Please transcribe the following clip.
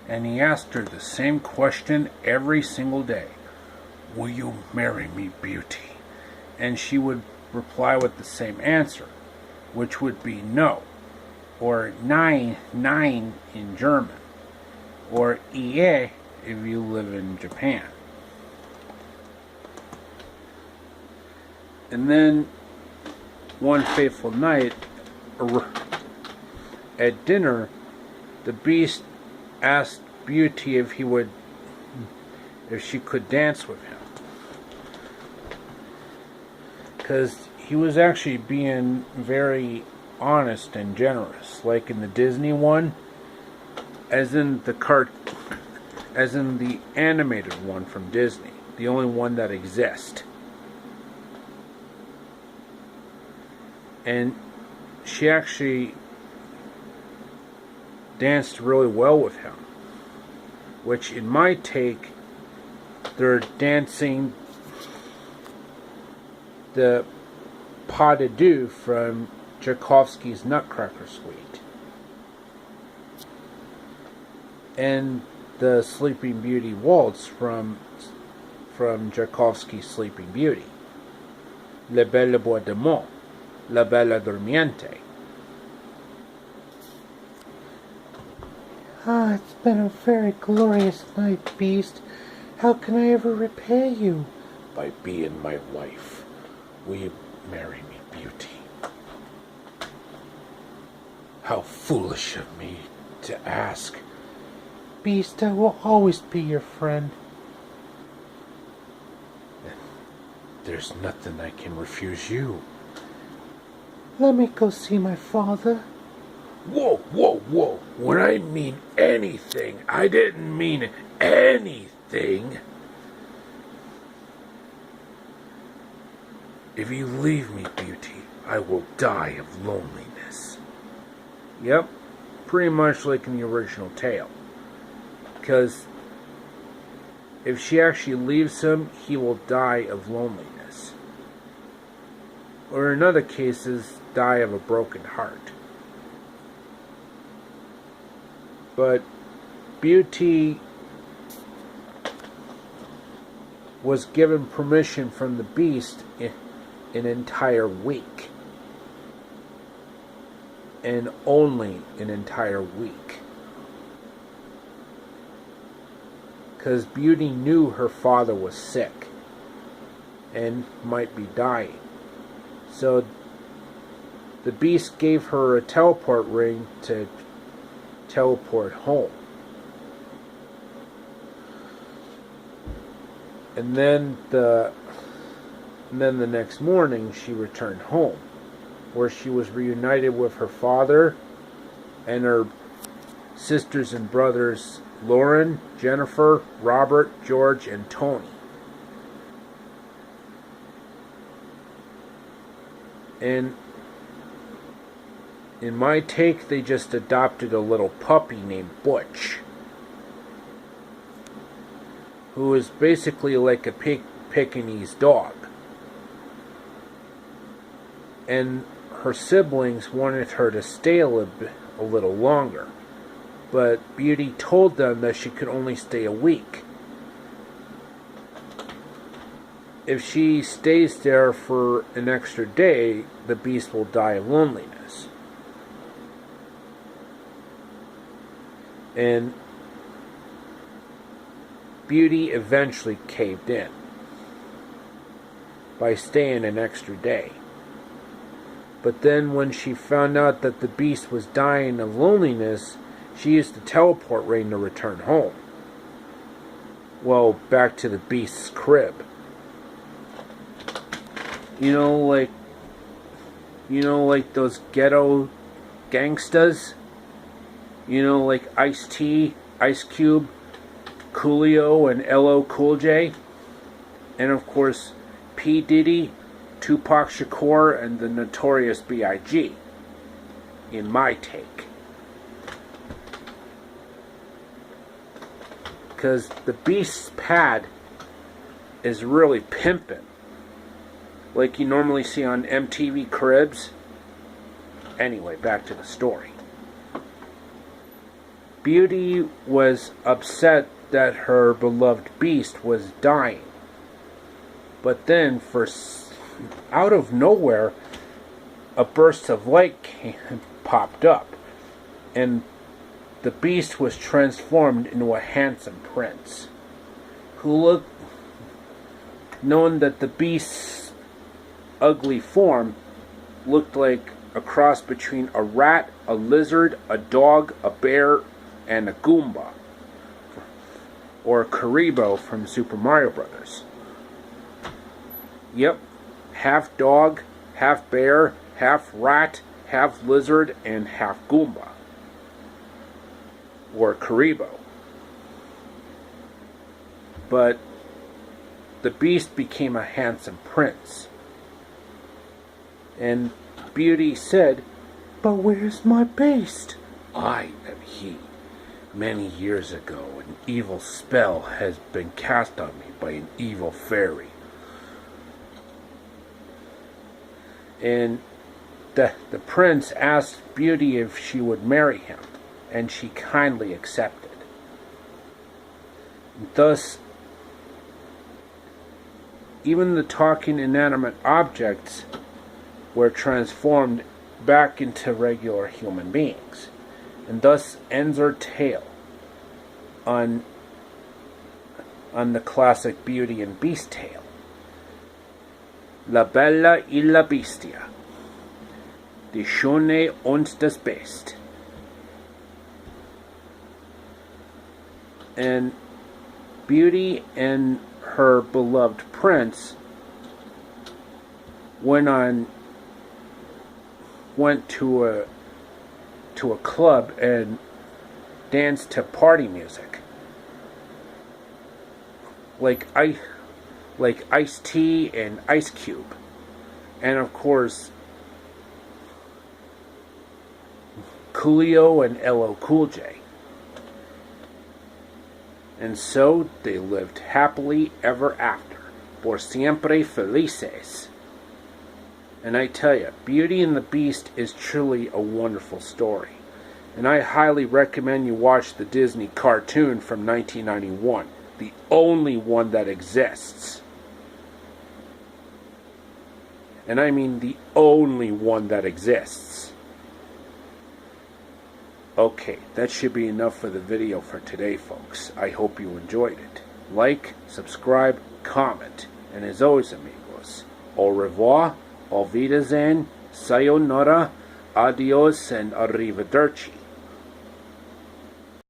and he asked her the same question every single day. Will you marry me, Beauty? And she would reply with the same answer, which would be no, or nein, nein in German, or ie if you live in Japan. And then one fateful night at dinner, the Beast asked Beauty if she could dance with him, because he was actually being very honest and generous, like in the Disney one, as in the animated one from Disney, the only one that exists. And she actually danced really well with him, which in my take, they're dancing the pas de deux from Tchaikovsky's Nutcracker Suite and the Sleeping Beauty waltz from Tchaikovsky's Sleeping Beauty, Le Belle Bois de Mont, La Bella Dormiente. Ah, it's been a very glorious night, Beast. How can I ever repay you? By being my wife. Will you marry me, Beauty? How foolish of me to ask. Beast, I will always be your friend. There's nothing I can refuse you. Let me go see my father. Whoa, whoa, whoa. When I mean anything, I didn't mean anything. If you leave me, Beauty, I will die of loneliness. Yep, pretty much like in the original tale. Because if she actually leaves him, he will die of loneliness. Or in other cases, die of a broken heart. But Beauty was given permission from the Beast an entire week. And only an entire week. Because Beauty knew her father was sick and might be dying. So the Beast gave her a teleport ring to teleport home. And then the next morning she returned home, where she was reunited with her father and her sisters and brothers Lauren, Jennifer, Robert, George, and Tony. And in my take, they just adopted a little puppy named Butch, who is basically like a Pekingese dog. And her siblings wanted her to stay a little longer, but Beauty told them that she could only stay a week. If she stays there for an extra day, the Beast will die of loneliness. And Beauty eventually caved in by staying an extra day. But then when she found out that the Beast was dying of loneliness, she used the teleport ring to return home. Well, back to the Beast's crib. You know, like those ghetto gangstas? You know, like Ice-T, Ice Cube, Coolio, and LL Cool J? And of course, P. Diddy, Tupac Shakur, and the Notorious B.I.G. in my take. Because the Beast's pad is really pimpin', like you normally see on MTV Cribs. Anyway, back to the story. Beauty was upset that her beloved beast was dying. But then, out of nowhere, a burst of light popped up, and the beast was transformed into a handsome prince, knowing that the beast's ugly form looked like a cross between a rat, a lizard, a dog, a bear, and a Goomba, or Karibo from Super Mario Brothers. Yep, half dog, half bear, half rat, half lizard, and half Goomba, or Karibo. But the beast became a handsome prince. And Beauty said, "But where's my beast?" "I am he. Many years ago, an evil spell has been cast on me by an evil fairy. And the prince asked Beauty if she would marry him, and she kindly accepted. Thus, even the talking inanimate objects were transformed back into regular human beings. And thus ends our tale on the classic Beauty and Beast tale. La Bella y la Bestia. Die Schöne und das Biest. And Beauty and her beloved prince went to a club and danced to party music, like Ice-T and Ice Cube, and of course Coolio and LL Cool J. And so they lived happily ever after, por siempre felices. And I tell you, Beauty and the Beast is truly a wonderful story. And I highly recommend you watch the Disney cartoon from 1991. The only one that exists. And I mean the only one that exists. Okay, that should be enough for the video for today, folks. I hope you enjoyed it. Like, subscribe, comment. And as always, amigos, au revoir, auf Wiedersehen, sayonara, adios, and arrivederci.